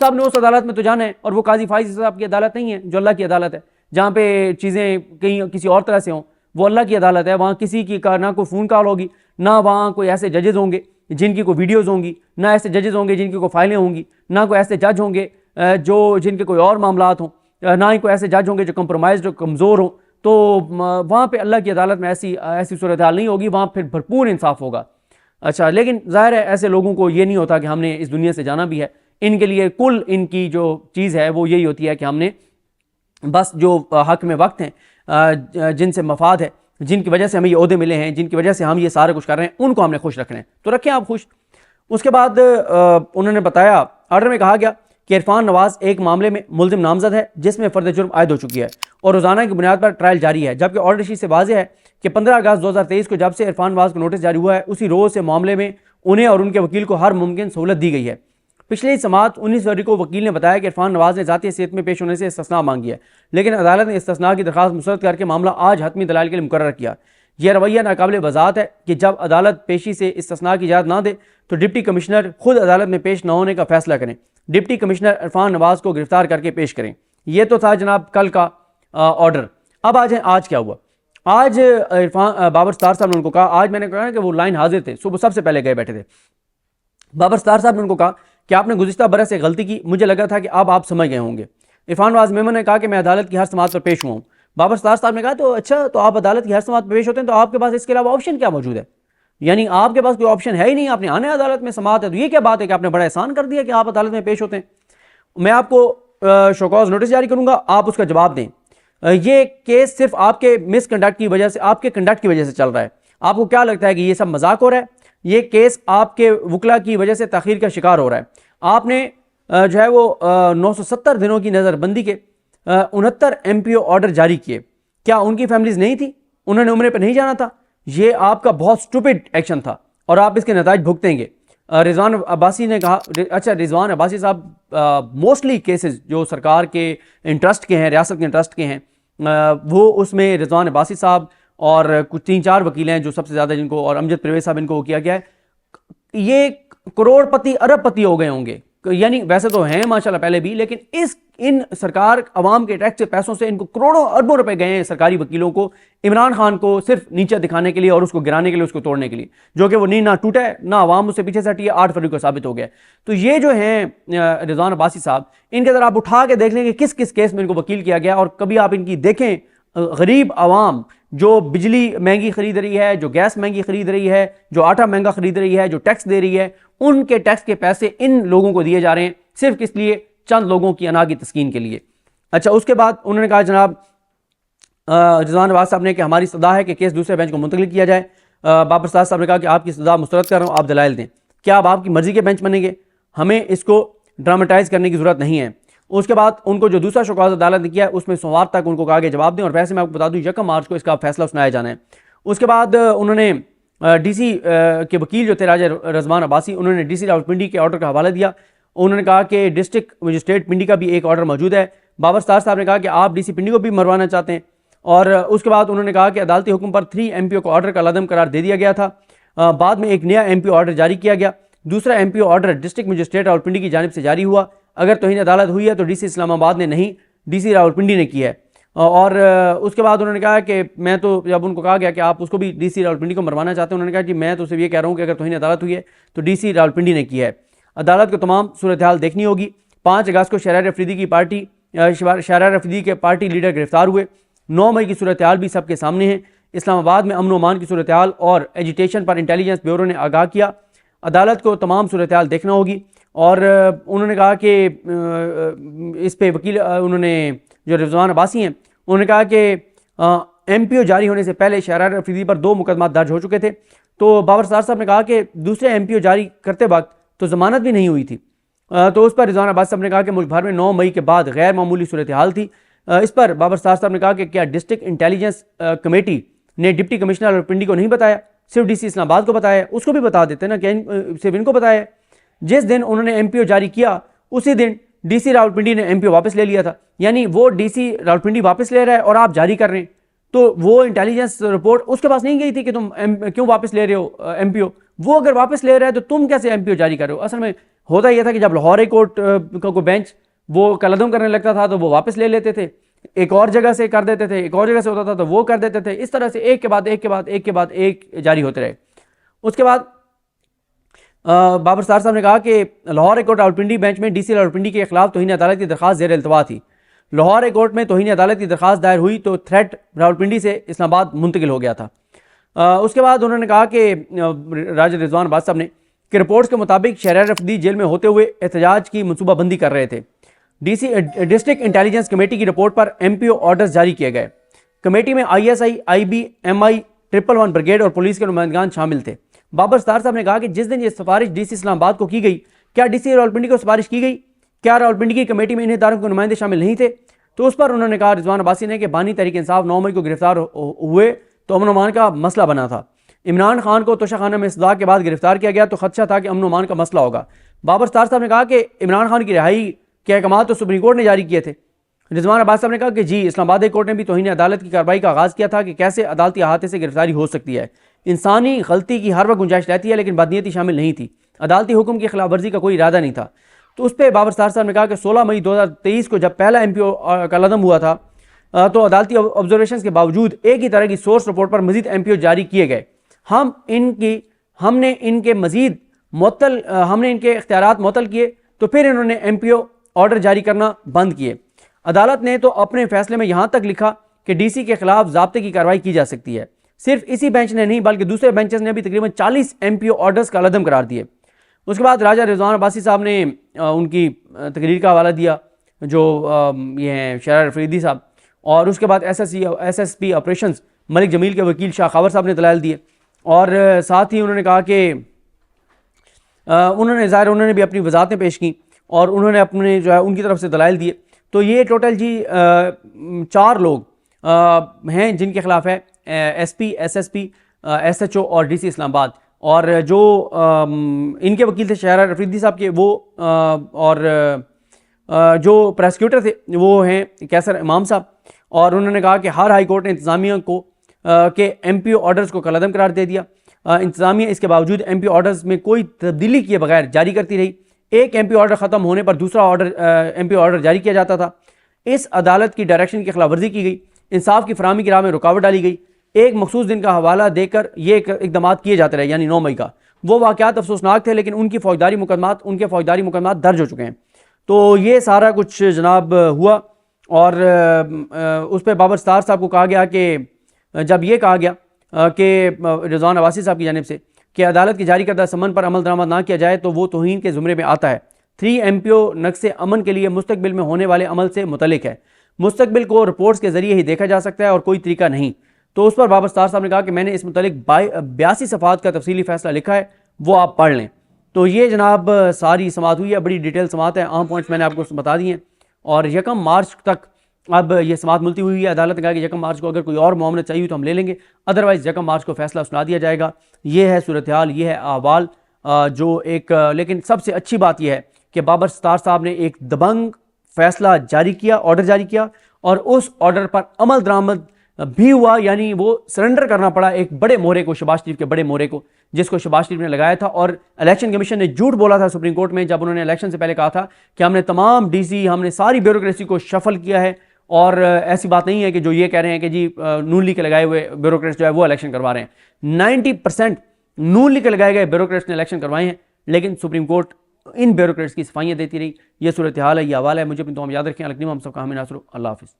सब ने उस अदालत में तो जाना है, और वो काजी फाइज साहब की अदालत नहीं है जो अल्लाह की अदालत है, जहाँ पे चीज़ें कहीं किसी और तरह से हों। वो अल्लाह की अदालत है, वहाँ किसी की का ना कोई फ़ोन कॉल होगी, ना वहाँ कोई ऐसे जजेज़ होंगे जिनकी कोई वीडियोज़ होंगी, ना ऐसे जजेज़ होंगे जिनकी कोई फाइलें होंगी, ना कोई ऐसे जज होंगे जो जिनके कोई और मामलात हों, ना ही कोई ऐसे जज होंगे जो कंप्रोमाइज़ जो कमज़ोर हों। तो वहाँ पे अल्लाह की अदालत में ऐसी ऐसी सूरत हाल नहीं होगी, वहाँ फिर भरपूर इंसाफ होगा। अच्छा, लेकिन ज़ाहिर है ऐसे लोगों को ये नहीं होता कि हमने इस दुनिया से जाना भी है। इनके लिए कुल इनकी जो चीज़ है वो यही होती है कि हमने बस जो हक में वक्त हैं, जिनसे मफाद है, जिनकी वजह से हमें ये ओहदे मिले हैं, जिनकी वजह से हम ये सारा कुछ कर रहे हैं, उनको हमने खुश रखना है, तो रखें आप खुश। उसके बाद उन्होंने बताया, आर्डर में कहा गया कि इरफान नवाज एक मामले में मुल्जिम नामजद है जिसमें फर्द जुर्म आयद हो चुकी है और रोजाना की बुनियाद पर ट्रायल जारी है, जबकि ऑर्डर शीट से वाज़ेह है कि 15 अगस्त 2023 को जब से इरफान नवाज को नोटिस जारी हुआ है उसी रोज़ से मामले में उन्हें और उनके वकील को हर मुमकिन सहूलत दी गई है। पिछली समात 19 फरवरी को वकील ने बताया कि इरफान नवाज ने ज़ाती हैसियत में पेश होने से इस्तिस्ना मांगी है, लेकिन अदालत ने इस्तिस्ना की दरखास्त मुस्तरद करके मामला आज हतमी दलाइल के लिए मुकर्रर किया। यह रवैया नाकाबिल वज़ाहत है कि जब अदालत पेशी से इस्तिस्ना की इजाज़त ना दे तो डिप्टी कमिश्नर खुद अदालत में पेश न होने का फैसला करें, डिप्टी कमिश्नर इरफान नवाज को गिरफ्तार करके पेश करें। यह तो था जनाब कल का ऑर्डर। अब आ जाए आज क्या हुआ। आज इरफान बाबर सत्तार साहब ने उनको कहा, आज मैंने कहा कि वो लाइन हाजिर थे, सुबह सबसे पहले गए बैठे थे। बाबर सत्तार साहब ने उनको कहा कि आपने गुज़िश्ता बरस से गलती की, मुझे लगा था कि अब आप समझ गए होंगे। इरफान नवाज मेमन ने कहा कि मैं अदालत की हर समात पर पेश हुआ हूँ। बाबर सत्तार साहब ने कहा तो अच्छा, तो आप अदालत की हर समात पर पेश होते हैं तो आपके पास इसके अलावा ऑप्शन क्या मौजूद है? यानी आपके पास कोई ऑप्शन है ही नहीं, आपने आने अदालत में समात है, तो ये क्या बात है कि आपने बड़ा एहसान कर दिया कि आप अदालत में पेश होते हैं। मैं आपको शोकॉज नोटिस जारी करूंगा, आप उसका जवाब दें। ये केस सिर्फ आपके मिसकंडक्ट की वजह से, आपके कंडक्ट की वजह से चल रहा है। आपको क्या लगता है कि ये सब मजाक हो रहा है? ये केस आपके वकला की वजह से ताखीर का शिकार हो रहा है। आपने जो है वो 970 दिनों की नज़रबंदी के 69 MPO ऑर्डर जारी किए। क्या उनकी फैमिलीज नहीं थी? उन्होंने उम्रे पर नहीं जाना था? ये आपका बहुत स्टूपिड एक्शन था और आप इसके नताइज भुगतेंगे। रिजवान अब्बासी ने कहा, अच्छा रिजवान अब्बासी साहब मोस्टली केसेस जो सरकार के इंटरेस्ट के हैं, रियासत के इंटरेस्ट के हैं, वो उसमें रिजवान अब्बासी साहब और कुछ 3-4 वकील हैं जो सबसे ज़्यादा जिनको, और अमजद परवेज साहब इनको किया गया है। ये करोड़पति अरबपति हो गए होंगे, यानी वैसे तो हैं माशाल्लाह पहले भी, लेकिन इन सरकार अवाम के टैक्स के पैसों से इनको करोड़ों अरबों रुपए गए हैं सरकारी वकीलों को, इमरान खान को सिर्फ नीचे दिखाने के लिए और उसको गिराने के लिए, उसको तोड़ने के लिए, जो कि वो नींद ना टूटा है ना अवाम उससे पीछे से हटी है। 8 फरवरी को साबित हो गया। तो ये जो हैं रिजवान अब्बासी साहब, इनके अंदर आप उठा के देख लेंगे किस किस केस में इनको वकील किया गया, और कभी आप इनकी देखें गरीब आवाम जो बिजली महंगी खरीद रही है, जो गैस महंगी खरीद रही है, जो आटा महंगा खरीद रही है, जो टैक्स दे रही है, उनके टैक्स के पैसे इन लोगों को दिए जा रहे हैं सिर्फ इसलिए चंद लोगों की अना की तस्कीन के लिए। अच्छा, उसके बाद उन्होंने कहा जनाब रिजवान अब्बास साहब ने कि हमारी सदा है कि केस दूसरे बेंच को मुंतकिल किया जाए। बाबर सत्तार साहब ने कहा कि आपकी सदा मुस्तरद कर रहा हूँ, आप दलाइल दें। क्या आप आपकी मर्जी के बेंच बनेंगे? हमें इसको ड्रामेटाइज करने की जरूरत नहीं है। उसके बाद उनको जो दूसरा शोकॉज अदालत ने किया है उसमें सोमवार तक उनको कहा गया जवाब दें, और वैसे मैं आपको बता दूं 1 मार्च को इसका फैसला सुनाया जाना है। उसके बाद उन्होंने DC के वकील जो थे राजा रजवान अब्बासी, उन्होंने DC रावलपिंडी के ऑर्डर का हवाला दिया। उन्होंने कहा कि डिस्ट्रिक्ट मजिस्ट्रेट पिंडी का भी एक ऑर्डर मौजूद है। बाबर सत्तार साहब ने कहा कि आप DC पिंडी को भी मरवाना चाहते हैं। और उसके बाद उन्होंने कहा कि अदालती हुक्म पर 3 MPO को ऑर्डर का लदम करार दे दिया गया था। बाद में एक नया MPO ऑर्डर जारी किया गया। दूसरा MPO order district magistrate Rawalpindi की जानिब से जारी हुआ। अगर तौहीन अदालत हुई है तो DC इस्लामाबाद ने नहीं, DC रावलपिंडी ने की है। और उसके बाद उन्होंने कहा कि मैं तो, जब उनको कहा गया कि आप उसको भी DC रावलपिंडी को मरवाना चाहते हैं, उन्होंने कहा कि मैं तो सिर्फ ये कह रहा हूँ कि अगर तौहीन अदालत हुई है तो DC रावलपिंडी ने की है। अदालत को तमाम सूरत हाल देखनी होगी। 5 अगस्त को शहरार अफरीदी की पार्टी, शहरार अफरीदी के पार्टी लीडर गिरफ्तार हुए। 9 मई की सूरत हाल भी सबके सामने है। इस्लामाबाद में अमन अमान की सूरत हाल और एजिटेशन पर इंटेलिजेंस ब्यूरो ने आगाह किया। अदालत को तमाम सूरत हाल देखना होगी। और उन्होंने कहा कि इस पे वकील, उन्होंने जो रिजवान अब्बासी हैं, उन्होंने कहा कि MPO जारी होने से पहले शहरार अफरीदी पर 2 मुकदमा दर्ज हो चुके थे। तो बाबर सत्तार साहब ने कहा कि दूसरे MPO जारी करते वक्त तो ज़मानत भी नहीं हुई थी। तो उस पर रिजवान अब्बासी साहब ने कहा कि मुल्क भर में 9 मई के बाद गैर मामूली सूरत हाल थी। इस पर बाबर सत्तार साहब ने कहा कि क्या डिस्ट्रिक्ट इंटेलिजेंस कमेटी ने डिप्टी कमिश्नर रावलपिंडी को नहीं बताया, सिर्फ DC इस्लामाबाद को बताया? उसको भी बता देते ना कि सिर्फ इनको बताया। जिस दिन उन्होंने MPO जारी किया उसी दिन DC रावलपिंडी ने MPO वापस ले लिया था। यानी वो DC रावलपिंडी वापस ले रहा है और आप जारी कर रहे हैं। तो वो इंटेलिजेंस रिपोर्ट उसके पास नहीं गई थी कि तुम क्यों वापस ले रहे हो MPO? वो अगर वापस ले रहा है तो तुम कैसे MPO जारी कर रहे हो? असल में होता यह था कि जब लाहौर हाई कोर्ट का कोई बेंच वो कलदम करने लगता था तो वो वापस ले लेते थे, एक और जगह से कर देते थे, एक और जगह से होता था तो वो कर देते थे। इस तरह से एक के बाद एक के बाद एक के बाद एक जारी होते रहे। उसके बाद बाबर सत्तार साहब ने कहा कि Lahore high court Rawalpindi bench में डीसी रावलपिंडी के खिलाफ तौहीन अदालत की दरखास्त ज़ेर इल्तवा थी। लाहौर हाई कोर्ट में तौहीन अदालत की दरखास्त दायर हुई तो थ्रेट रावलपिंडी से इस्लामाबाद मुंतकिल हो गया था। उसके बाद उन्होंने कहा कि राजा रिजवान अब्बास साहब ने कि रिपोर्ट्स के मुताबिक शहरियार अफरीदी जेल में होते हुए एहतजाज की मनसूबाबंदी कर रहे थे। डीसी डिस्ट्रिक्ट इंटेलिजेंस कमेटी की रिपोर्ट पर MPO ऑर्डर्स जारी किए गए। कमेटी में ISI, IB, MI, 111 ब्रिगेड और पुलिस के नुमाइंदगान शामिल थे। बाबर सत्तार साहब ने कहा कि जिस दिन ये सिफारिश DC इस्लामाबाद को की गई, क्या DC रावलपिंडी को सिफारिश की गई? क्या रावलपिंडी की कमेटी में इन इदारों के नुमाइंदे शामिल नहीं थे? तो उस पर उन्होंने कहा रिजवान अब्बासी ने कि बानी तहरीक इंसाफ 9 मई को गिरफ्तार हुए तो अमन अमान का मसला बना था। इमरान खान को तोशाखाना में सजा के बाद गिरफ्तार किया गया तो खदशा था कि अमन अमान का मसला होगा। बाबर सत्तार साहब ने कहा कि इमरान खान की रिहाई के अहकाम तो सुप्रीम कोर्ट ने जारी किए थे। रिजवान अब्बास साहब ने कहा कि जी, इस्लामाबाद हाई कोर्ट ने भी तौहीन अदालत की कार्रवाई का आगाज़ किया था कि कैसे अदालती अहाते से गिरफ्तारी हो सकती है। इंसानी गलती की हर वक्त गुंजाइश रहती है, लेकिन बदनीयती शामिल नहीं थी। अदालती हुक्म की खिलाफ वर्जी का कोई इरादा नहीं था। तो उस पर बाबर सत्तार साहब ने कहा कि 16 मई 2023 को जब पहला MPO का कलदम हुआ था तो अदालती ऑब्जर्वेशन के बावजूद एक ही तरह की सोर्स रिपोर्ट पर मजीद MPO जारी किए गए। हमने इनके इख्तियारात मुअत्तल किए तो फिर इन्होंने MPO ऑर्डर जारी करना बंद किए। अदालत ने तो अपने फैसले में यहां तक लिखा कि DC के खिलाफ ज़ाब्ते की कार्रवाई की जा सकती है। सिर्फ इसी बेंच ने नहीं बल्कि दूसरे बेंचेस ने भी तकरीबन 40 MPO ऑर्डर्स का कलदम करार दिए। उसके बाद राजा रिजवान अब्बासी साहब ने उनकी तकरीर का हवाला दिया जो ये हैं शहरियार अफरीदी साहब, और उसके बाद SSP ऑपरेशंस मलिक जमील के वकील शाह खावर साहब ने दलाइल दिए, और साथ ही उन्होंने कहा कि उन्होंने भी अपनी वजाहतें पेश की और उन्होंने अपने जो है उनकी तरफ से दलाइल दिए। तो ये टोटल जी 4 लोग हैं जिनके खिलाफ है SP, SSP, SHO और DC इस्लामाबाद, और जो इनके वकील थे शहरियार अफरीदी साहब के वो और जो प्रोसिक्यूटर थे वो हैं कैसर इमाम साहब। और उन्होंने कहा कि हर हाई कोर्ट ने इंतज़ामिया को के MPO ऑर्डर्स को कलअदम करार दे दिया। इंतज़ामिया इसके बावजूद MPO ऑर्डर्स में कोई तब्दीली किए बगैर जारी करती रही। एक MPO ऑर्डर ख़त्म होने पर दूसरा MPO ऑर्डर जारी किया जाता था। इस अदालत की डायरेक्शन की खिलाफ वर्जी की गई, इंसाफ की फराहमी की राह में रुकावट डाली गई। एक मखसूस दिन का हवाला देकर ये इकदाम किए जाते रहे, यानी 9 मई का। वो वाक़यात अफसोसनाक थे, लेकिन उनके फौजदारी मुकदमात दर्ज हो चुके हैं। तो ये सारा कुछ जनाब हुआ, और उस पर बाबर सत्तार साहब को कहा गया कि जब ये कहा गया कि रिजवान अब्बासी साहब की जानिब से कि अदालत की जारी करदा समन पर अमल दरामद ना किया जाए तो वो तौहीन के ज़ुमरे में आता है। 3 MPO नक्शे अमन के लिए मुस्तकबिल में होने वाले अमल से मुतलिक है। मुस्तकबिल को रिपोर्ट्स के जरिए ही देखा जा सकता है और कोई तरीका नहीं। तो उस पर बाबर सत्तार साहब ने कहा कि मैंने इस मुतलिक 82 सफ़हात का तफसीली फैसला लिखा है, वो आप पढ़ लें। तो ये जनाब सारी समात हुई है, बड़ी डिटेल समात है, अहम पॉइंट्स मैंने आपको बता दिए हैं। और 1 मार्च तक अब ये समात मुलतवी हुई है। अदालत ने कहा कि 1 मार्च को अगर कोई और मामला चाहिए तो हम ले लेंगे, अदरवाइज़ 1 मार्च को फैसला सुना दिया जाएगा। ये है सूरत हाल, ये है अहवाल जो एक लेकिन सबसे अच्छी बात यह है कि बाबर सत्तार साहब ने एक दबंग फैसला जारी किया, ऑर्डर जारी किया, और उस ऑर्डर पर अमल दरामद भी हुआ, यानी वो सरेंडर करना पड़ा एक बड़े मोहरे को, शहबाज शरीफ के बड़े मोहरे को, जिसको शहबाज शरीफ ने लगाया था। और इलेक्शन कमीशन ने झूठ बोला था सुप्रीम कोर्ट में जब उन्होंने इलेक्शन से पहले कहा था कि हमने तमाम DC, हमने सारी ब्यूरोक्रेसी को शफल किया है, और ऐसी बात नहीं है कि जो ये कह रहे हैं कि जी नून लीग के लगाए हुए ब्यूरोक्रेट्स जो है वो इलेक्शन करवा रहे हैं। 90% नून लीग के लगाए गए ब्यूरोक्रेट्स ने इलेक्शन करवाए हैं, लेकिन सुप्रीम कोर्ट इन ब्यूरोक्रेट्स की सफाइयाँ देती रही। ये सूरत हाल है, ये हवाला है। मुझे अपनी दुआ में याद रखें। अलग हम सब का हमें नासर। अल्लाह हाफिज़।